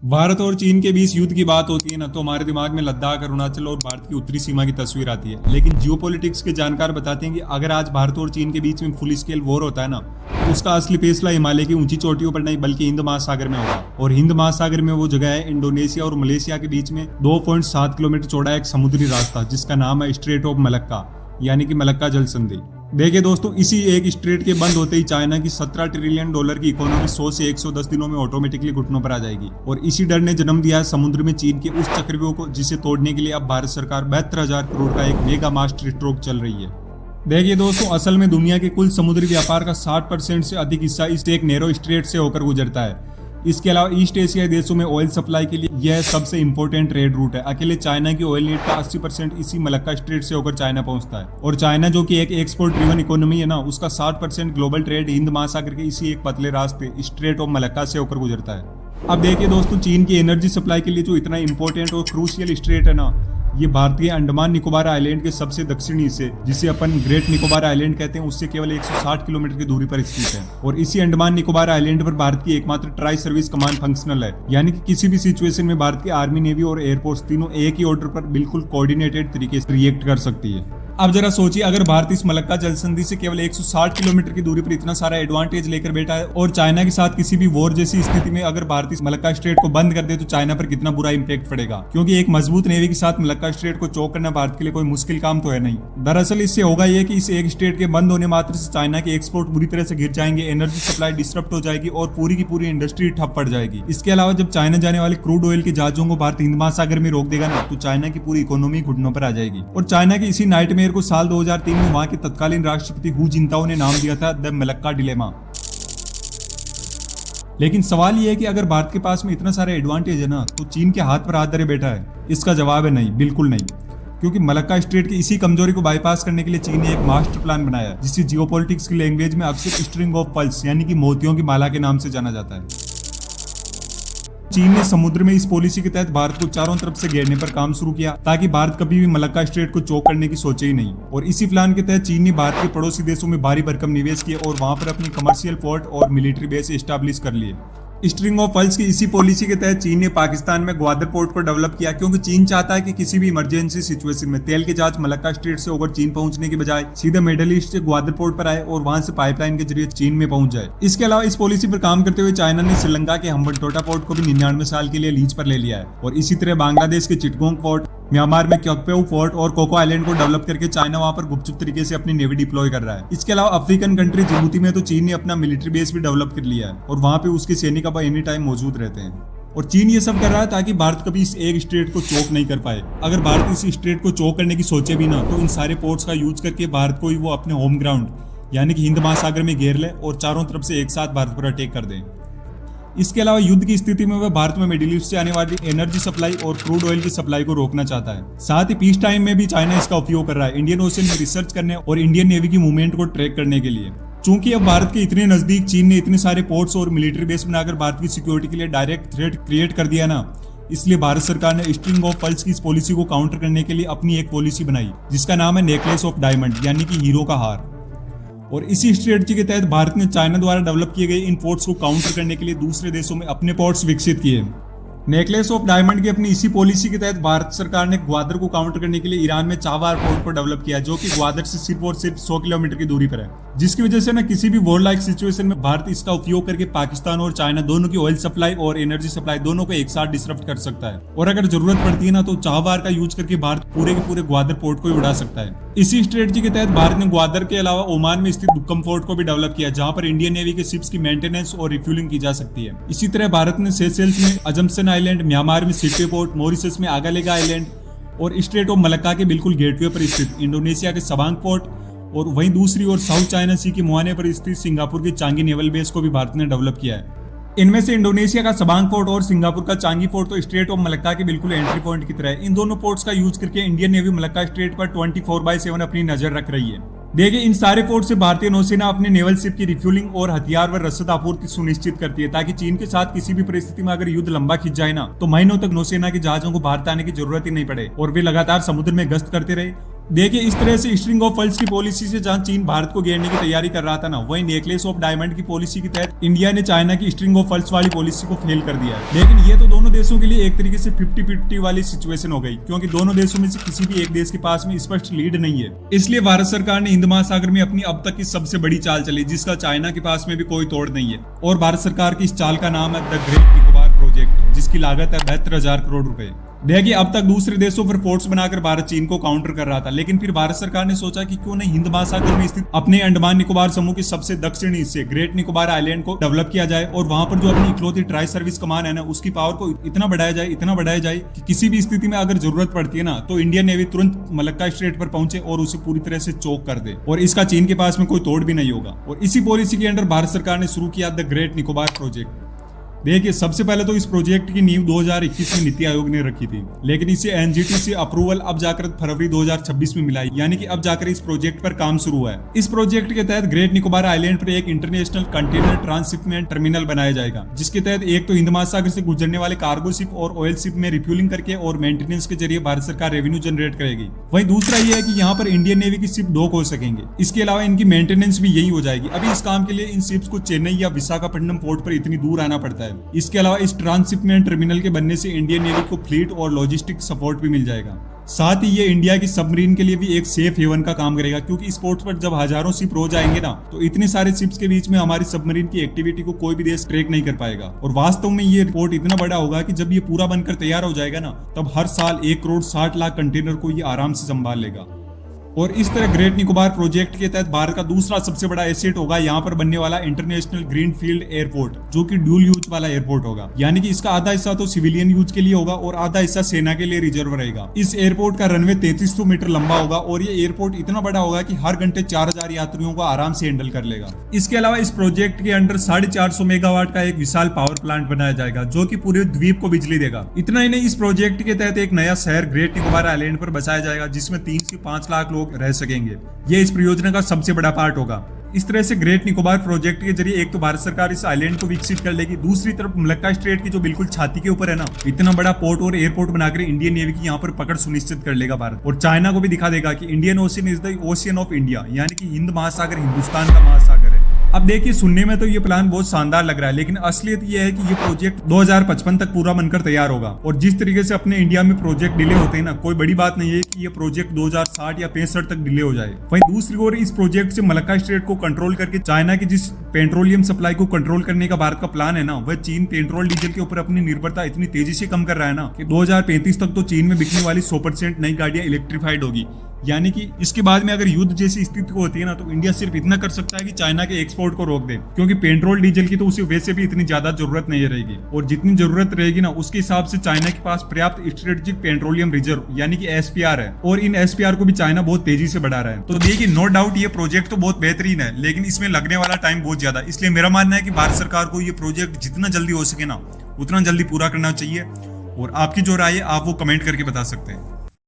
भारत और चीन के बीच युद्ध की बात होती है ना, तो हमारे दिमाग में लद्दाख, अरुणाचल और भारत की उत्तरी सीमा की तस्वीर आती है। लेकिन जियोपॉलिटिक्स के जानकार बताते हैं कि अगर आज भारत और चीन के बीच में फुल स्केल वॉर होता है ना, तो उसका असली फैसला हिमालय की ऊंची चोटियों पर नहीं बल्कि हिंद महासागर में होगा। और हिंद महासागर में वो जगह है इंडोनेशिया और मलेशिया के बीच में 2.7 किलोमीटर चौड़ा एक समुद्री रास्ता, जिसका नाम है स्ट्रेट ऑफ मलक्का, यानी कि मलक्का जल संधि। देखिए दोस्तों, इसी एक स्ट्रेट के बंद होते ही चाइना की $17 ट्रिलियन की इकोनॉमी 100 से 110 दिनों में ऑटोमेटिकली घुटनों पर आ जाएगी। और इसी डर ने जन्म दिया है समुद्र में चीन के उस चक्रव्यूह को, जिसे तोड़ने के लिए अब भारत सरकार 72,000 करोड़ का एक मेगा मास्टर स्ट्रोक चल रही है। देखिए दोस्तों, असल में दुनिया के कुल समुद्री व्यापार का 60% से अधिक हिस्सा इस एक नैरो स्ट्रेट से होकर गुजरता है। इसके अलावा ईस्ट एशियाई देशों में ऑयल सप्लाई के लिए यह सबसे इंपॉर्टेंट ट्रेड रूट है। अकेले चाइना की ऑयल नीड का 80% इसी मलक्का स्ट्रेट से होकर चाइना पहुंचता है। और चाइना, जो कि एक एक्सपोर्ट ड्रिवन इकोनॉमी है ना, उसका 60% ग्लोबल ट्रेड हिंद महासागर के इसी एक पतले रास्ते स्ट्रेट ऑफ मलक्का से होकर गुजरता है। अब देखिए दोस्तों, चीन की एनर्जी सप्लाई के लिए जो इतना इंपॉर्टेंट और क्रूशियल स्ट्रेट है ना, ये भारतीय अंडमान निकोबार आइलैंड के सबसे दक्षिणी हिस्से, जिसे अपन ग्रेट निकोबार आइलैंड कहते हैं, उससे केवल 160 किलोमीटर की दूरी पर स्थित है। और इसी अंडमान निकोबार आइलैंड पर भारत की एकमात्र ट्राई सर्विस कमांड फंक्शनल है, यानी कि किसी भी सिचुएशन में भारत की आर्मी, नेवी और एयरफोर्स तीनों एक ही ऑर्डर पर बिल्कुल कोऑर्डिनेटेड तरीके से रिएक्ट कर सकती है। अब जरा सोचिए, अगर भारत इस मलक्का जल संधि से केवल 160 किलोमीटर की दूरी पर इतना सारा एडवांटेज लेकर बैठा है, और चाइना के साथ किसी भी वॉर जैसी स्थिति में अगर भारत इस मलक्का स्ट्रेट को बंद कर दे, तो चाइना पर कितना बुरा इंपैक्ट पड़ेगा। क्योंकि एक मजबूत नेवी के साथ मलक्का स्ट्रेट को चोक करना भारत के लिए कोई मुश्किल काम तो है नहीं। दरअसल इससे होगा यह कि इस एक स्ट्रेट के बंद होने मात्र से चाइना के एक्सपोर्ट बुरी तरह से गिर जाएंगे, एनर्जी सप्लाई डिस्टर्ब हो जाएगी और पूरी की पूरी इंडस्ट्री ठप पड़ जाएगी। इसके अलावा जब चाइना जाने वाले क्रूड ऑयल के जहाजों को भारत हिंद महासागर में रोक देगा ना, तो चाइना की पूरी इकोनॉमी घुटनों पर आ जाएगी। और चाइना के इसी नाइटमेयर को साल 2003 में वहां के तत्कालीन राष्ट्रपति हु जिनताओ ने नाम दिया था द मलक्का डिलेमा। लेकिन सवाल यह है कि अगर भारत के पास में इतना सारा एडवांटेज है ना, तो चीन के हाथ पर हाथ धरे बैठा है? इसका जवाब है नहीं, बिल्कुल नहीं। क्योंकि मलक्का स्ट्रेट की इसी कमजोरी को बाईपास करने के लिए चीन ने एक मास्टर प्लान बनाया, जिसे जियोपॉलिटिक्स की लैंग्वेज में अक्सर स्ट्रिंग ऑफ पर्ल्स, यानी कि मोतियों की माला के नाम से जाना जाता है। चीन ने समुद्र में इस पॉलिसी के तहत भारत को चारों तरफ से घेरने पर काम शुरू किया, ताकि भारत कभी भी मलक्का स्ट्रेट को चोक करने की सोचे ही नहीं। और इसी प्लान के तहत चीन ने भारत के पड़ोसी देशों में भारी भरकम निवेश किए और वहां पर अपनी कमर्शियल पोर्ट और मिलिट्री बेस एस्टैब्लिश कर लिए। स्ट्रिंग ऑफ पर्ल्स की इसी पॉलिसी के तहत चीन ने पाकिस्तान में ग्वादर पोर्ट को डेवलप किया, क्योंकि चीन चाहता है कि किसी भी इमरजेंसी सिचुएशन में तेल के जहाज मलक्का स्ट्रेट से होकर चीन पहुंचने के बजाय सीधे मिडिल ईस्ट से ग्वादर पोर्ट पर आए और वहां से पाइपलाइन के जरिए चीन में पहुंच जाए। इसके अलावा इस पॉलिसी पर काम करते हुए चाइना ने श्रीलंका के हम्बनटोटा पोर्ट को भी 99 साल के लिए लीज पर ले लिया है। और इसी तरह बांग्लादेश के चिटगोंग पोर्ट, म्यांमार में क्योकपेऊ पोर्ट और कोको आइलैंड को डेवलप करके चाइना वहां पर गुपचुप तरीके से अपनी नेवी डिप्लॉय कर रहा है। इसके अलावा अफ्रीकन कंट्री जिबूती में तो चीन ने अपना मिलिट्री बेस भी डेवलप कर लिया है और वहां पे उसके सैनिक अब एनी टाइम मौजूद रहते हैं। और चीन ये सब कर रहा है ताकि भारत कभी इस एक स्ट्रेट को चोक नहीं कर पाए। अगर भारत इस स्ट्रेट को चोक करने की सोचे भी ना, तो इन सारे पोर्ट्स का यूज करके भारत को ही वो अपने होम ग्राउंड यानी कि हिंद महासागर में घेर ले और चारों तरफ से एक साथ भारत पर अटैक कर दें। इसके अलावा युद्ध की स्थिति में वह भारत में मिडिल ईस्ट से आने वाली एनर्जी सप्लाई और क्रूड ऑयल की सप्लाई को रोकना चाहता है। साथ ही पीस टाइम में भी चाइना इसका उपयोग कर रहा है, इंडियन ओशन में रिसर्च करने और इंडियन नेवी की मूवमेंट को ट्रैक करने के लिए। चूंकि अब भारत के इतने नजदीक चीन ने इतने सारे पोर्ट्स और मिलिट्री बेस बनाकर भारत की सिक्योरिटी के लिए डायरेक्ट थ्रेट क्रिएट कर दिया ना, इसलिए भारत सरकार ने स्ट्रिंग ऑफ पर्ल्स की इस पॉलिसी को काउंटर करने के लिए अपनी एक पॉलिसी बनाई, जिसका नाम है नेकलेस ऑफ डायमंड, यानी कि हीरो का हार। और इसी स्ट्रेटजी के तहत भारत ने चाइना द्वारा डेवलप किए गए इन पोर्ट्स को काउंटर करने के लिए दूसरे देशों में अपने पोर्ट्स विकसित किए। नेकलेस ऑफ डायमंड की अपनी इसी पॉलिसी के तहत भारत सरकार ने ग्वादर को काउंटर करने के लिए ईरान में चाबार पोर्ट को डेवलप किया, जो कि ग्वादर से सिर्फ और सिर्फ 100 किलोमीटर की दूरी पर है, जिसकी वजह से ना किसी भी वॉर लाइक सिचुएशन में भारत इसका उपयोग करके पाकिस्तान और चाइना दोनों की ऑयल सप्लाई और एनर्जी सप्लाई दोनों को एक साथ डिसरप्ट कर सकता है। और अगर जरूरत पड़ती है ना, तो चाबार का यूज करके भारत पूरे के पूरे ग्वादर पोर्ट को उड़ा सकता है। इसी स्ट्रेटजी के तहत भारत ने ग्वादर के अलावा ओमान में स्थित दुक्कम पोर्ट को भी डेवलप किया, जहां पर इंडियन नेवी के शिप्स की मेंटेनेंस और रिफ्यूलिंग की जा सकती है। इसी तरह भारत ने सेशेल्स में अजम्पशन आइलैंड, म्यांमार में सिडनी पोर्ट, मॉरिशस में आगालेगा आइलैंड और स्ट्रेट ऑफ मलक्का के बिल्कुल गेटवे पर स्थित इंडोनेशिया के सबांग पोर्ट और वहीं दूसरी ओर साउथ चाइना सी के मुहाने पर स्थित सिंगापुर की चांगी नेवल बेस को भी भारत ने डेवलप किया है। इनमें से इंडोनेशिया का सबांग पोर्ट और सिंगापुर का चांगी पोर्ट तो स्ट्रेट ऑफ मलक्का के बिल्कुल एंट्री पॉइंट की तरह है। इन दोनों पोर्ट्स का यूज करके इंडियन नेवी मलक्का स्ट्रेट पर 24/7 अपनी नजर रख रही है। देखिए, इन सारे पोर्ट से भारतीय नौसेना अपने नेवल शिप की रिफ्यूलिंग और हथियार व रसद आपूर्ति सुनिश्चित करती है, ताकि चीन के साथ किसी भी परिस्थिति में अगर युद्ध लंबा खिंच जाए ना, तो महीनों तक नौसेना के जहाजों को भारत आने की जरूरत ही नहीं पड़े और वे लगातार समुद्र में गश्त करते रहे देखिए, इस तरह से स्ट्रिंग ऑफ पर्ल्स की पॉलिसी से जहां चीन भारत को घेरने की तैयारी कर रहा था ना, वहीं नेकलेस ऑफ डायमंड की पॉलिसी के तहत इंडिया ने चाइना की स्ट्रिंग ऑफ पर्ल्स वाली पॉलिसी को फेल कर दिया है। लेकिन ये तो दोनों देशों के लिए एक तरीके से 50-50 वाली सिचुएशन हो गई, क्योंकि दोनों देशों में से किसी भी एक देश के पास में स्पष्ट लीड नहीं है। इसलिए भारत सरकार ने हिंद महासागर में अपनी अब तक की सबसे बड़ी चाल चली, जिसका चाइना के पास में भी कोई तोड़ नहीं है। और भारत सरकार की इस चाल का नाम है द ग्रेट निकोबार प्रोजेक्ट, जिसकी लागत है 72,000 करोड़ रुपए। देखिए, अब तक दूसरे देशों पर फोर्ट्स बनाकर भारत चीन को काउंटर कर रहा था, लेकिन फिर भारत सरकार ने सोचा कि क्यों नहीं हिंद महासागर में स्थित अपने अंडमान निकोबार समूह के सबसे दक्षिणी हिस्से ग्रेट निकोबार आइलैंड को डेवलप किया जाए, और वहां पर जो अपनी इकलौती ट्राई सर्विस कमान है ना, उसकी पावर को इतना बढ़ाया जाए कि किसी भी स्थिति में अगर जरूरत पड़ती है ना, तो इंडियन नेवी तुरंत मलक्का स्ट्रेट पर पहुंचे और उसे पूरी तरह से चोक कर दे, और इसका चीन के पास में कोई तोड़ भी नहीं होगा। और इसी पॉलिसी के अंडर भारत सरकार ने शुरू किया द ग्रेट निकोबार प्रोजेक्ट। देखिए, सबसे पहले तो इस प्रोजेक्ट की नींव 2021 में नीति आयोग ने रखी थी, लेकिन इसे एनजीटी से अप्रूवल अब जाकर फरवरी 2026 में मिला, यानी कि अब जाकर इस प्रोजेक्ट पर काम शुरू हुआ है। इस प्रोजेक्ट के तहत ग्रेट निकोबार आइलैंड पर एक इंटरनेशनल कंटेनर ट्रांसशिपमेंट टर्मिनल बनाया जाएगा, जिसके तहत एक तो हिंद महासागर से गुजरने वाले कार्गो शिप और ऑयल शिप में रिफ्यूलिंग करके और मेंटेनेंस के जरिए भारत सरकार रेवेन्यू जनरेट करेगी। वहीं दूसरा यह है कि यहाँ पर इंडियन नेवी की शिप डॉक हो सकेंगे। इसके अलावा इनकी मेंटेनेंस भी यही हो जाएगी। अभी इस काम के लिए इन शिप्स को चेन्नई या विशाखापट्टनम पोर्ट पर इतनी दूर आना पड़ता है। इसके अलावा इस ट्रांसशिपमेंट टर्मिनल के बनने से इंडियन नेवी को फ्लीट और लॉजिस्टिक सपोर्ट भी मिल जाएगा। साथ ही ये इंडिया की सबमरीन के लिए भी एक सेफ हेवन का काम करेगा, क्योंकि इस पोर्ट पर जब हजारों शिप रोज आएंगे ना, तो इतने सारे शिप्स के बीच में हमारी सबमरीन की एक्टिविटी को कोई भी देश ट्रैक नहीं कर पाएगा। और वास्तव में ये पोर्ट इतना बड़ा होगा कि जब ये पूरा बनकर तैयार हो जाएगा ना, तब हर साल 1,60,00,000 कंटेनर को ये आराम से संभाल लेगा। और इस तरह ग्रेट निकोबार प्रोजेक्ट के तहत भारत का दूसरा सबसे बड़ा एसेट होगा यहाँ पर बनने वाला इंटरनेशनल ग्रीनफील्ड एयरपोर्ट, जो कि ड्यूल यूज वाला एयरपोर्ट होगा, यानी कि इसका आधा हिस्सा तो सिविलियन यूज के लिए होगा और आधा हिस्सा सेना के लिए रिजर्व रहेगा। इस एयरपोर्ट का रनवे 3300 मीटर लंबा होगा और ये एयरपोर्ट इतना बड़ा होगा कि हर घंटे 4,000 यात्रियों को आराम से हैंडल कर लेगा। इसके अलावा इस प्रोजेक्ट के अंडर 450 मेगावाट का एक विशाल पावर प्लांट बनाया जाएगा, जो कि पूरे द्वीप को बिजली देगा। इतना ही नहीं, इस प्रोजेक्ट के तहत एक नया शहर ग्रेट निकोबार आइलैंड पर बसाया जाएगा, जिसमें 3 से 5 लाख लोग रह सकेंगे। यह इस परियोजना का सबसे बड़ा पार्ट होगा। इस तरह से ग्रेट निकोबार प्रोजेक्ट के जरिए एक तो भारत सरकार इस आइलैंड को विकसित कर लेगी, दूसरी तरफ मलक्का स्ट्रेट की जो बिल्कुल छाती के ऊपर है ना, इतना बड़ा पोर्ट और एयरपोर्ट बनाकर इंडियन नेवी की यहाँ पर पकड़ सुनिश्चित कर लेगा भारत, और चाइना को भी दिखा देगा कि Indian ocean is the ocean of India, यानी कि हिंद महासागर हिंदुस्तान का महासागर है। अब देखिए, सुनने में तो ये प्लान बहुत शानदार लग रहा है, लेकिन असलियत ये है कि ये प्रोजेक्ट 2055 तक पूरा बनकर तैयार होगा। और जिस तरीके से अपने इंडिया में प्रोजेक्ट डिले होते हैं ना, कोई बड़ी बात नहीं है कि ये प्रोजेक्ट 2060 या 65 तक डिले हो जाए। वहीं दूसरी ओर इस प्रोजेक्ट से मलक्का स्ट्रेट को कंट्रोल करके चाइना की जिस पेट्रोलियम सप्लाई को कंट्रोल करने का भारत का प्लान है ना, वह चीन पेट्रोल डीजल के ऊपर अपनी निर्भरता इतनी तेजी से कम कर रहा है ना, कि 2035 तक तो चीन में बिकने वाली 100% नई गाड़ियां इलेक्ट्रिफाइड होगी। यानी कि इसके बाद में अगर युद्ध जैसी स्थिति होती है ना, तो इंडिया सिर्फ इतना कर सकता है कि चाइना के एक्सपोर्ट को रोक दे, क्योंकि पेट्रोल डीजल की तो उसे वैसे भी इतनी ज्यादा जरूरत नहीं रहेगी, और जितनी जरूरत रहेगी ना, उसके हिसाब से चाइना के पास पर्याप्त स्ट्रेटेजिक पेट्रोलियम रिजर्व यानी कि एसपीआर है, और इन एसपीआर को भी चाइना बहुत तेजी से बढ़ा रहा है। तो देखिए, नो डाउट ये प्रोजेक्ट तो बहुत बेहतरीन है, लेकिन इसमें लगने वाला टाइम बहुत ज्यादा। इसलिए मेरा मानना है कि भारत सरकार को ये प्रोजेक्ट जितना जल्दी हो सके ना, उतना जल्दी पूरा करना चाहिए। और आपकी जो राय है, आप वो कमेंट करके बता सकते हैं।